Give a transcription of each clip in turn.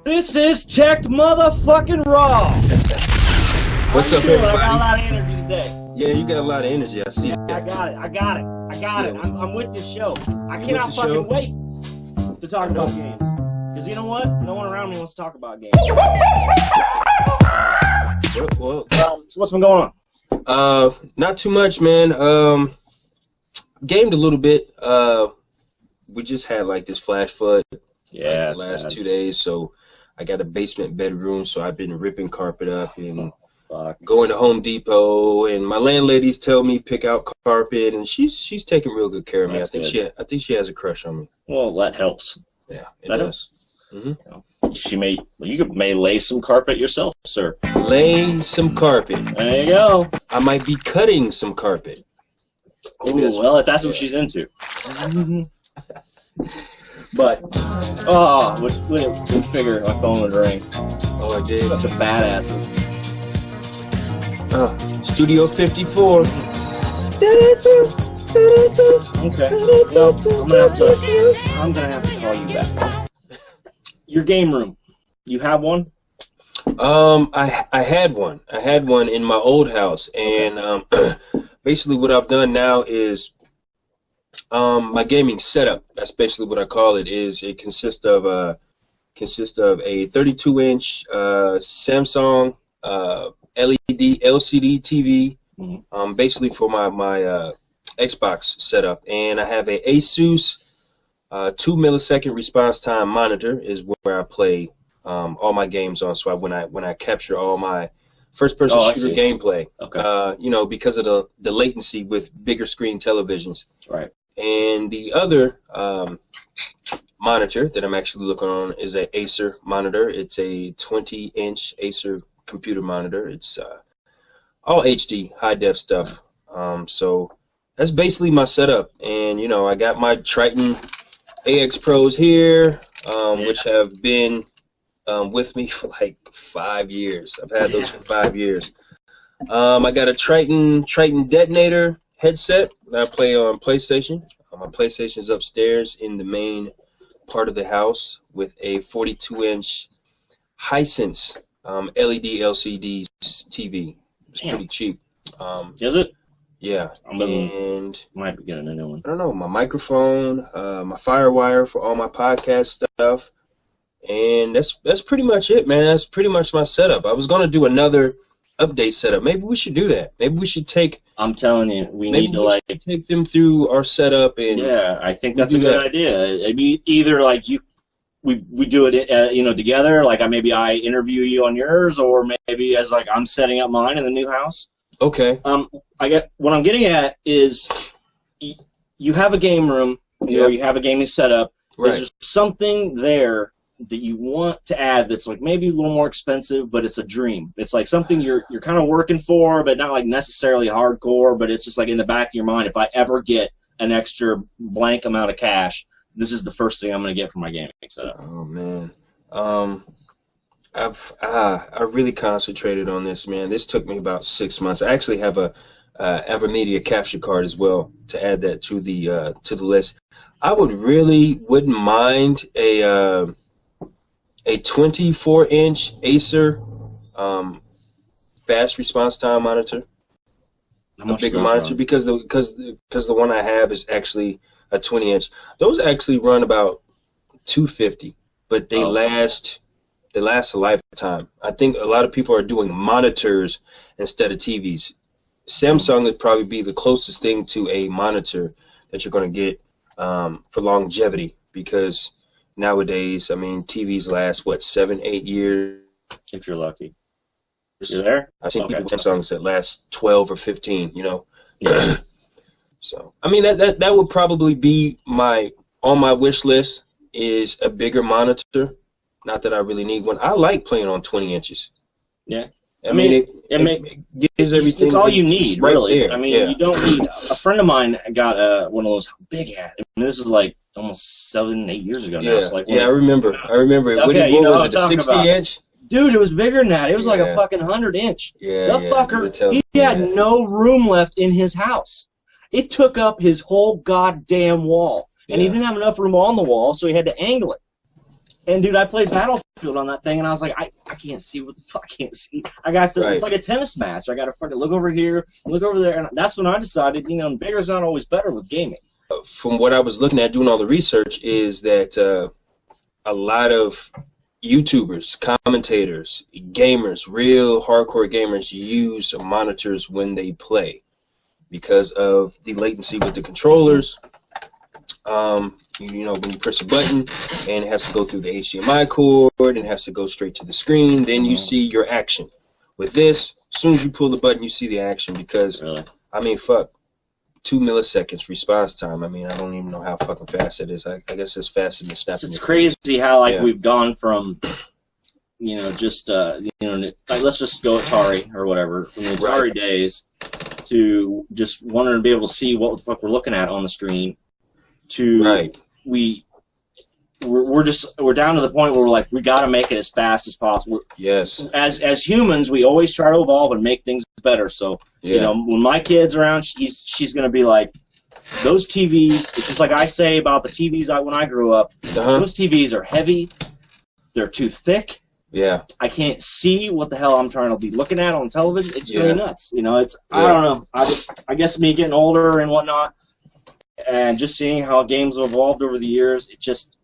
This is Tekd motherfucking Raw. What's up, everybody? I got a lot of energy today. Yeah, you got a lot of energy. I see. I got it. I'm with this show. I cannot fucking wait to talk about games. Because you know what? No one around me wants to talk about games. Well, so what's been going on? Not too much, man. Gamed a little bit. We just had like this flash flood. Yeah, the last 2 days, so I got a basement bedroom, so I've been ripping carpet up and going to Home Depot, and my landladies tell me pick out carpet, and she's taking real good care of me. I think she has a crush on me. Well, that helps. Yeah, it does. Mm-hmm. You may lay some carpet yourself, sir. Lay some carpet. There you go. I might be cutting some carpet. Ooh, well, if that's what she's into. But, would figure my phone would ring. Oh, I did. Such a badass. Studio 54. Okay. Well, I'm gonna have to call you back. Your game room. You have one? I had one. I had one in my old house, and basically what I've done now is my gaming setup. That's basically what I call it. It consists of a 32-inch Samsung LED LCD TV, basically for my Xbox setup, and I have a Asus 2 millisecond response time monitor is where I play all my games on. So when I capture all my first-person shooter gameplay, because of the latency with bigger screen televisions. Right. And the other monitor that I'm actually looking on is an Acer monitor. It's a 20-inch Acer computer monitor. It's all HD, high-def stuff. So that's basically my setup. And, I got my Triton AX Pros here, which have been with me for like 5 years. I've had those for 5 years. I got a Triton Detonator headset that I play on PlayStation. My PlayStation's upstairs in the main part of the house with a 42-inch Hisense LED LCD TV. It's pretty cheap. Is it? Yeah. And might be getting a new one. I don't know. My microphone, my FireWire for all my podcast stuff, and that's pretty much it, man. That's pretty much my setup. I was gonna do another update setup. Maybe we should do that. Maybe we should take. I'm telling you, we need to take them through our setup and. Yeah, I think that's a good idea. It'd be either like we do it together. Like maybe I interview you on yours, or maybe as like I'm setting up mine in the new house. Okay. What I'm getting at is you have a game room, you have a gaming setup. Right. Is there something there that you want to add that's like maybe a little more expensive, but it's a dream? It's like something you're kind of working for, but not like necessarily hardcore, but it's just like in the back of your mind, if I ever get an extra blank amount of cash, this is the first thing I'm going to get for my gaming setup. Oh, man. I really concentrated on this, man. This took me about 6 months. I actually have a AverMedia capture card as well to add that to the list. I wouldn't mind a 24-inch Acer fast response time monitor, a bigger monitor, because the one I have is actually a 20-inch. Those actually run about $250, but they last a lifetime. I think a lot of people are doing monitors instead of TVs. Samsung would probably be the closest thing to a monitor that you're going to get for longevity, because nowadays, I mean, TVs last, 7-8 years? If you're lucky. You there? I've seen people with Samsungs that last 12 or 15, Yeah. So, I mean, that would probably be on my wish list, is a bigger monitor. Not that I really need one. I like playing on 20 inches. Yeah. I mean, it gives everything. It's all you need, right really. there. I mean, you don't need. A friend of mine got one of those big ass. I mean, this is like almost 7-8 years ago now. Yeah, so like I remember. Okay, what was it, a 60-inch? Dude, it was bigger than that. It was like a fucking 100-inch. Yeah, the fucker, he had no room left in his house. It took up his whole goddamn wall. and he didn't have enough room on the wall, so he had to angle it. And dude, I played Battlefield on that thing, and I was like, I can't see what the fuck. I can't see. I got to. It's like a tennis match. I got to fucking look over here, look over there, and that's when I decided, you know, bigger's not always better with gaming. From what I was looking at, doing all the research, is that a lot of YouTubers, commentators, gamers, real hardcore gamers use monitors when they play because of the latency with the controllers. You know, when you press a button and it has to go through the HDMI cord and it has to go straight to the screen, then you see your action. With this, as soon as you pull the button, you see the action because, I mean, fuck, 2 milliseconds response time. I mean, I don't even know how fucking fast it is. I guess it's faster than snapping. It's crazy how, like, we've gone from, you know, just, you know, like, let's just go Atari or whatever, from the Atari days to just wanting to be able to see what the fuck we're looking at on the screen to we're down to the point where we're like, we got to make it as fast as possible. Yes. As humans, we always try to evolve and make things better. So you know, when my kid's around, she's gonna be like, those TVs. It's just like I say about the TVs when I grew up. Those TVs are heavy. They're too thick. Yeah. I can't see what the hell I'm trying to be looking at on television. It's really nuts. You know, it's I don't know. I guess me getting older and whatnot, and just seeing how games have evolved over the years, it just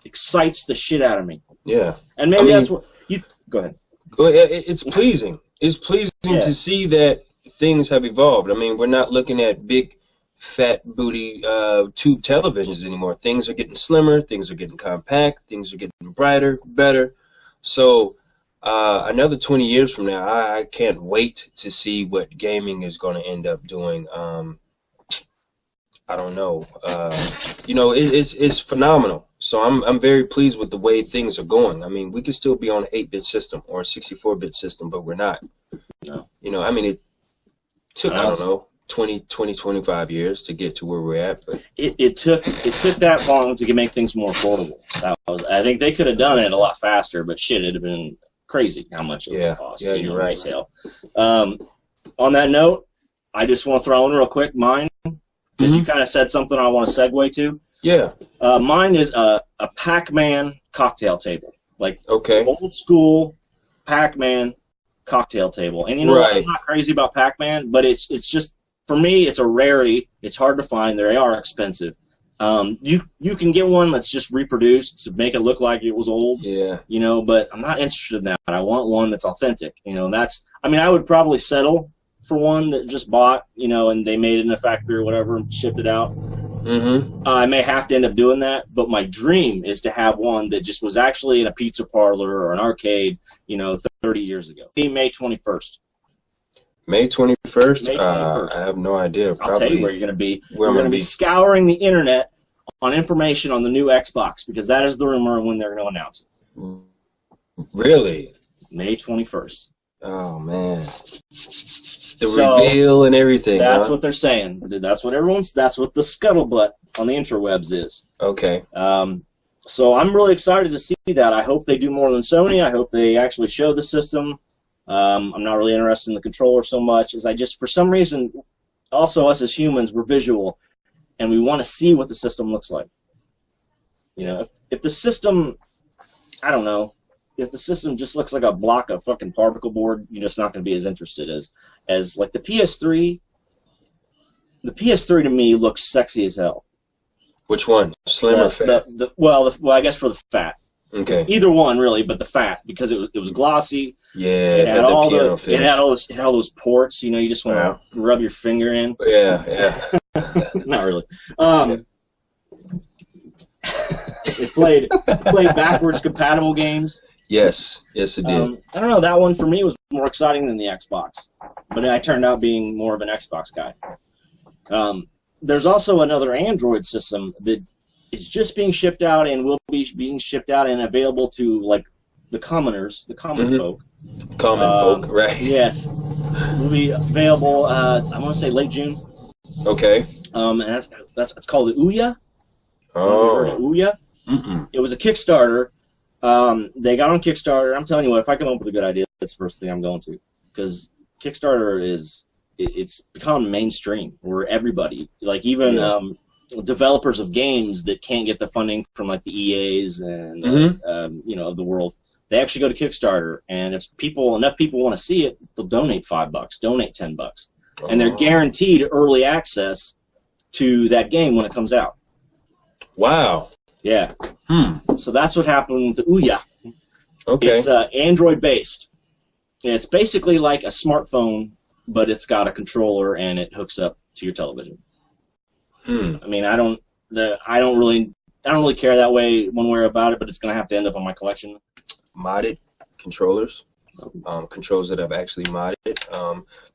excites the shit out of me. Yeah. And maybe that's what you go ahead. It's pleasing. It's pleasing to see that things have evolved. I mean, we're not looking at big, fat booty tube televisions anymore. Things are getting slimmer. Things are getting compact. Things are getting brighter, better. So another 20 years from now, I can't wait to see what gaming is going to end up doing. I don't know. You know, it's phenomenal. So I'm very pleased with the way things are going. I mean, we could still be on an 8-bit system or a 64-bit system, but we're not. No. You know, I mean, it took, I don't know, 25 years to get to where we're at. But it took that long to make things more affordable. I think they could have done it a lot faster, but shit, it'd have been crazy how much it would cost. Yeah, you're right. Retail. On that note, I just want to throw in real quick mine, because you kind of said something I want to segue to. Yeah. Mine is a Pac-Man cocktail table, like old school Pac-Man cocktail table. And you know, I'm not crazy about Pac-Man, but it's just, for me, it's a rarity. It's hard to find. They are expensive. You can get one that's just reproduced to make it look like it was old. Yeah. You know, but I'm not interested in that. I want one that's authentic. You know, and that's, I mean, I would probably settle for one that just bought, you know, and they made it in a factory or whatever and shipped it out. I may have to end up doing that, but my dream is to have one that just was actually in a pizza parlor or an arcade, you know, 30 years ago. May 21st. May 21st? May 21st. I have no idea. I'll tell you where you're going to be. We're going to be scouring the internet on information on the new Xbox, because that is the rumor when they're going to announce it. Really? May 21st. Oh, man. The reveal and everything. That's what they're saying. That's what that's what the scuttlebutt on the interwebs is. Okay. So I'm really excited to see that. I hope they do more than Sony. I hope they actually show the system. I'm not really interested in the controller so much, as I just, for some reason, also us as humans, we're visual, and we want to see what the system looks like. You know, if the system, I don't know, if the system just looks like a block of fucking particle board, you're just not going to be as interested as like the PS3. The PS3 to me looks sexy as hell. Which one? Slim or fat? Well, I guess for the fat. Okay. Either one really, but the fat, because it was glossy. Yeah. It had all those ports. You know, you just want to rub your finger in. Yeah. Not really. It played backwards compatible games. Yes, it did. I don't know. That one for me was more exciting than the Xbox, but I turned out being more of an Xbox guy. There's also another Android system that is just being shipped out and will be being shipped out and available to like the commoners, the common folk. Common folk, right? Yes, will be available. I want to say late June. Okay. And that's it's called the Ouya. Oh. Heard of Ouya? It was a Kickstarter. They got on Kickstarter. I'm telling you what, if I come up with a good idea, that's the first thing I'm going to, because Kickstarter it's become mainstream where everybody, like even developers of games that can't get the funding from like the EAs and you know, of the world. They actually go to Kickstarter, and if enough people want to see it, they'll donate $5, donate $10, and they're guaranteed early access to that game when it comes out. Wow. Yeah. So that's what happened to Ouya. Okay. It's Android based. It's basically like a smartphone, but it's got a controller and it hooks up to your television. I mean, I don't really care that way one way about it, but it's gonna have to end up on my collection. Modded controllers, controls that I've actually modded.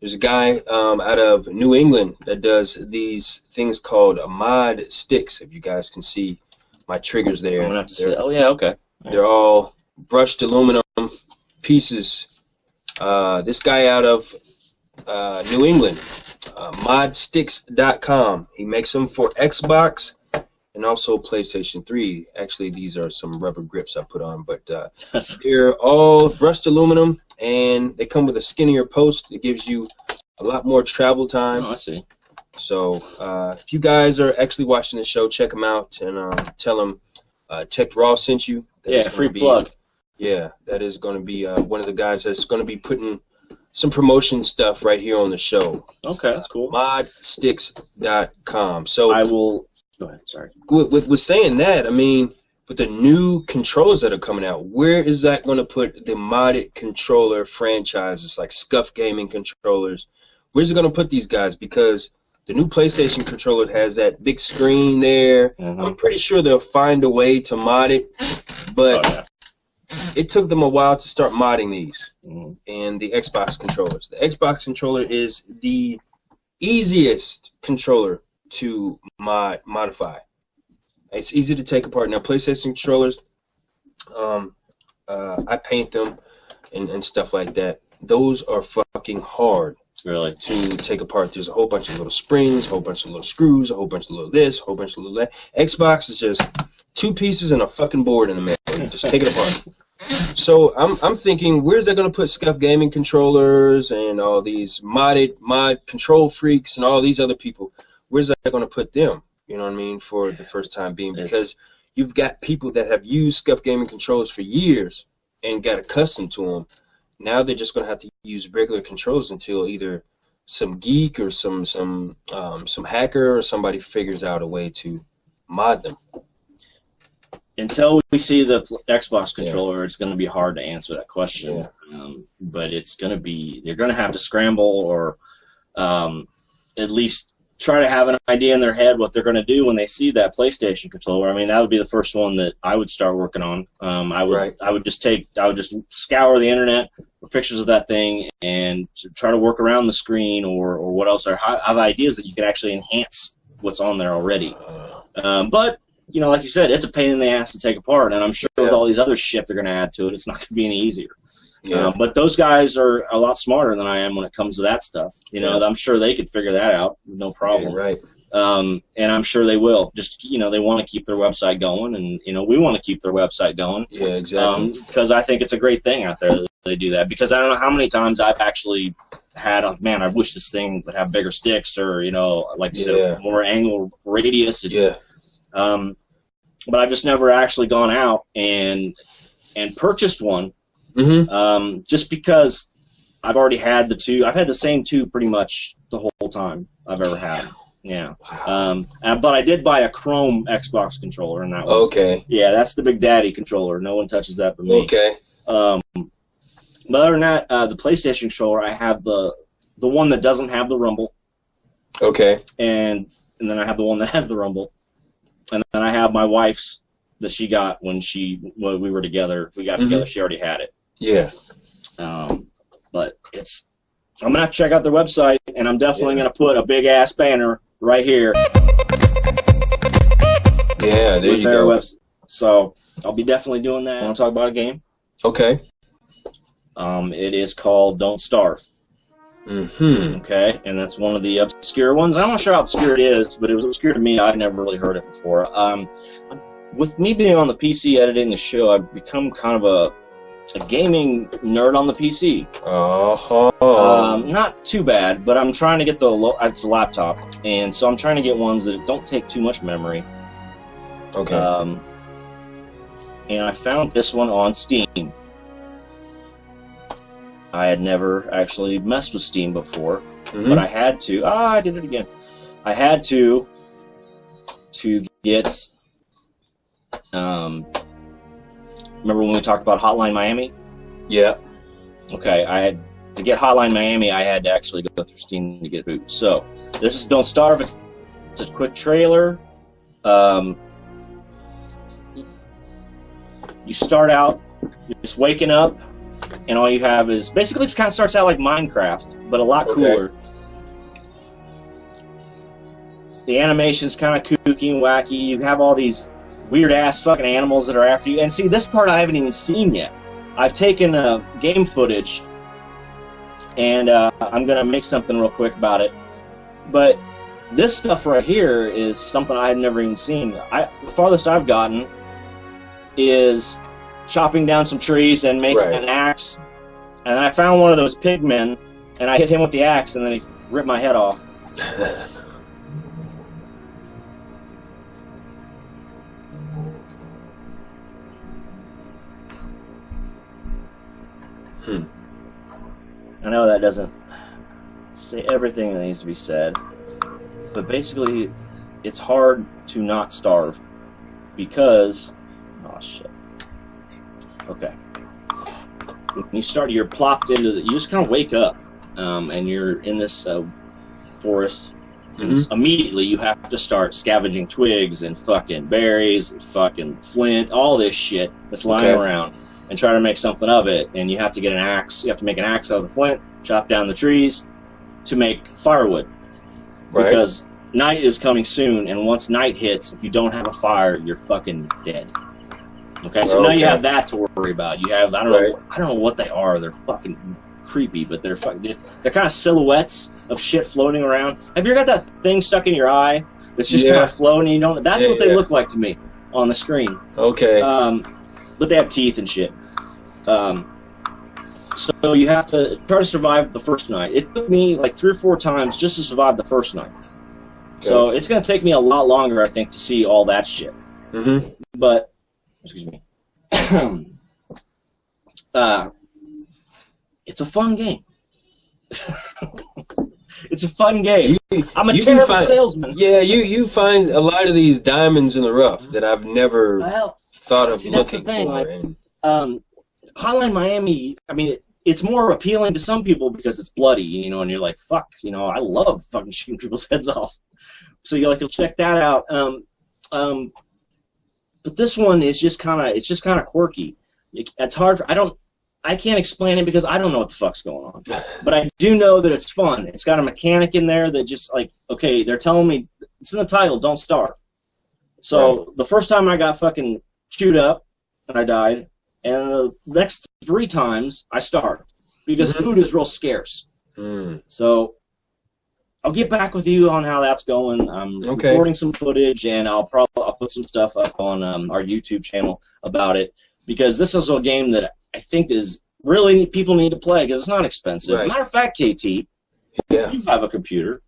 There's a guy out of New England that does these things called mod sticks. If you guys can see my triggers there, I'm gonna have to see. Oh yeah, okay. They're all brushed aluminum pieces. This guy out of New England, modsticks.com. He makes them for Xbox and also PlayStation 3. Actually, these are some rubber grips I put on, but they're all brushed aluminum, and they come with a skinnier post. It gives you a lot more travel time. Oh, I see. So if you guys are actually watching the show, check them out and tell them Tekd sent you. Yeah, free plug. Yeah, that is going to be one of the guys that's going to be putting some promotion stuff right here on the show. Okay, that's cool. Modsticks.com. So I will. Go ahead. Sorry. With saying that, I mean, with the new controllers that are coming out, where is that going to put the modded controller franchises like Scuff Gaming controllers? Where's it going to put these guys? Because the new PlayStation controller has that big screen there. I'm pretty sure they'll find a way to mod it, but it took them a while to start modding these. And the Xbox controllers. The Xbox controller is the easiest controller to modify. It's easy to take apart. Now, PlayStation controllers, I paint them and stuff like that. Those are fucking hard. Really? To take apart. There's a whole bunch of little springs, a whole bunch of little screws, a whole bunch of little this, a whole bunch of little that. Xbox is just 2 pieces and a fucking board in the middle. You just take it apart. So I'm thinking, where's that going to put Scuff Gaming controllers and all these mod control freaks and all these other people? Where's that going to put them? You know what I mean? For the first time being, because you've got people that have used Scuff Gaming controllers for years and got accustomed to them. Now they're just going to have to use regular controls until either some geek or some hacker or somebody figures out a way to mod them. Until we see the Xbox controller, it's going to be hard to answer that question. But it's going to be, they're going to have to scramble or at least try to have an idea in their head what they're going to do when they see that PlayStation controller. I mean, that would be the first one that I would start working on. I would just scour the internet for pictures of that thing and try to work around the screen or what else. Or have ideas that you can actually enhance what's on there already. But you know, like you said, it's a pain in the ass to take apart, and I'm sure with all these other shit they're going to add to it, it's not going to be any easier. But those guys are a lot smarter than I am when it comes to that stuff. You know, I'm sure they could figure that out, no problem. And I'm sure they will. Just, you know, they want to keep their website going, and, you know, we want to keep their website going. Yeah, exactly. Because I think it's a great thing out there that they do that. Because I don't know how many times I've actually had, man, I wish this thing would have bigger sticks or, you know, like you said, more angle radius. It's, but I've just never actually gone out and purchased one. Just because I've already had the two. I've had the same two pretty much the whole time I've ever had. Yeah. But I did buy a Chrome Xbox controller, and that was yeah, that's the Big Daddy controller. No one touches that but me. But other than that, the PlayStation controller, I have the one that doesn't have the rumble. And then I have the one that has the rumble. And then I have my wife's that she got when we were together. If we got together, she already had it. But I'm gonna have to check out their website, and I'm definitely gonna put a big ass banner right here. Yeah, there you go. Website. So I'll be definitely doing that. Want to talk about a game? It is called Don't Starve. Okay, and that's one of the obscure ones. I'm not sure how obscure it is, but it was obscure to me. I'd never really heard it before. With me being on the PC editing the show, I've become kind of a gaming nerd on the PC. Oh. Not too bad, but I'm trying to get it's a laptop, and so I'm trying to get ones that don't take too much memory. Okay. And I found this one on Steam. I had never actually messed with Steam before, but I had to. I did it again. I had to get. Remember when we talked about Hotline Miami? Yeah. Okay, to get Hotline Miami, I had to actually go through Steam to get boot. So this is Don't Starve. It's a quick trailer. You start out just waking up, and all you have is basically it kind of starts out like Minecraft, but a lot cooler. The animation's kind of kooky and wacky. You have all these weird-ass fucking animals that are after you. And see, this part I haven't even seen yet. I've taken game footage, and I'm going to make something real quick about it. But this stuff right here is something I had never even seen. The farthest I've gotten is chopping down some trees and making an axe. And I found one of those pigmen, and I hit him with the axe, and then he ripped my head off. I know that doesn't say everything that needs to be said, but basically, it's hard to not starve because, oh shit. Okay. When you start, you're plopped into you just kind of wake up, and you're in this forest. And immediately, you have to start scavenging twigs and fucking berries and fucking flint, all this shit that's lying around, and try to make something of it. And you have to get an axe. You have to make an axe out of the flint, chop down the trees to make firewood. Right. Because night is coming soon, and once night hits, if you don't have a fire, you're fucking dead. Okay, so now you have that to worry about. You have I don't know what they are. They're fucking creepy, but they're kind of silhouettes of shit floating around. Have you ever got that thing stuck in your eye that's just kind of floating? You don't. That's what they look like to me on the screen. Okay. But they have teeth and shit. So you have to try to survive the first night. It took me like 3 or 4 times just to survive the first night. Okay. So it's going to take me a lot longer, I think, to see all that shit. But, excuse me. It's a fun game. It's a fun game. I'm a terrible salesman. Yeah, you find a lot of these diamonds in the rough that I've never thought of looking for. Like, Hotline Miami, I mean, it's more appealing to some people because it's bloody, you know, and you're like, fuck, you know, I love fucking shooting people's heads off. So you'll check that out. But this one is just kind of quirky. It's hard for, I can't explain it because I don't know what the fuck's going on. But I do know that it's fun. It's got a mechanic in there that just like, okay, they're telling me, it's in the title, don't starve. So the first time I got fucking chewed up and I died, and the next 3 times I starved because food is real scarce. So I'll get back with you on how that's going. I'm recording some footage, and I'll put some stuff up on our YouTube channel about it, because this is a game that I think is really people need to play because it's not expensive. Matter of fact, KT, you have a computer.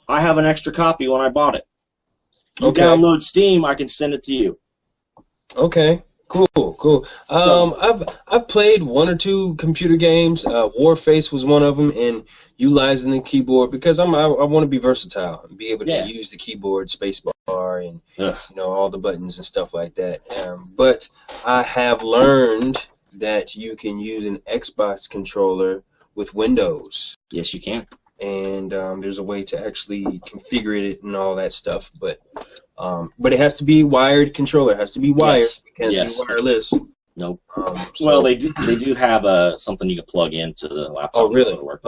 I have an extra copy when I bought it. You download Steam, I can send it to you. Okay. Cool. I've played 1 or 2 computer games. Warface was one of them, and utilizing the keyboard because I want to be versatile and be able to use the keyboard, spacebar, and you know, all the buttons and stuff like that. But I have learned that you can use an Xbox controller with Windows. Yes, you can. And there's a way to actually configure it and all that stuff, but it has to be wired controller. It has to be wired. It can't be wireless. Nope. Well, they do have something you can plug into the laptop. Oh, really? To work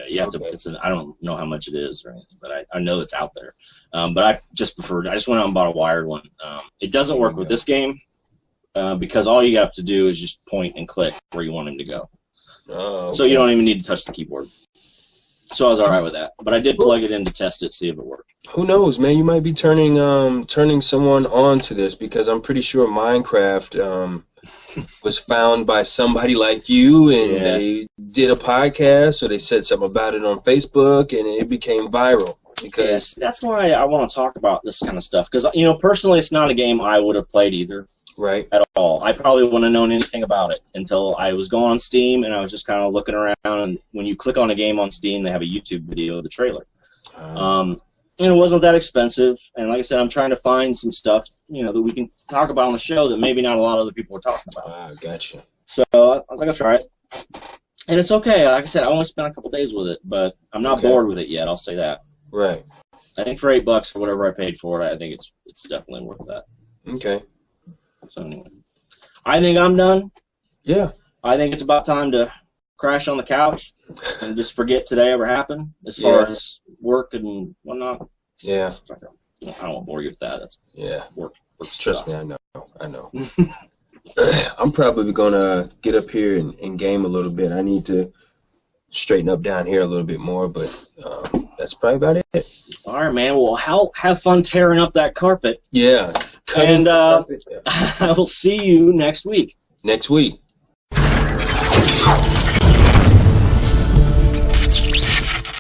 you have to. I don't know how much it is, or anything, but I know it's out there. But I just went out and bought a wired one. It doesn't work with this game because all you have to do is just point and click where you want him to go. So you don't even need to touch the keyboard. So I was all right with that, but I did plug it in to test it, see if it worked. Who knows, man? You might be turning someone on to this, because I'm pretty sure Minecraft was found by somebody like you, and Yeah. they did a podcast, or they said something about it on Facebook, and it became viral. Because Yes, that's why I want to talk about this kind of stuff. Because, personally, it's not a game I would have played either. right, At all. I probably wouldn't have known anything about it until I was going on Steam, and I was just kind of looking around, and when you click on a game on Steam, they have a YouTube video of the trailer. And it wasn't that expensive, and like I said, I'm trying to find some stuff, that we can talk about on the show that maybe not a lot of other people are talking about. gotcha. So I was like, I'll try it. And it's okay. Like I said, I only spent a couple days with it, but I'm not bored with it yet, I'll say that. Right. I think for $8 or whatever I paid for it, I think it's definitely worth that. Okay. So anyway, I think I'm done. Yeah. I think it's about time to crash on the couch and just forget today ever happened as far as work and whatnot. Yeah. I don't want to bore you with that. That's work Trust sucks. me, I know. I'm probably gonna get up here and game a little bit. I need to straighten up down here a little bit more, but that's probably about it. All right, man. Well, have fun tearing up that carpet. Yeah. And I will see you next week. Next week.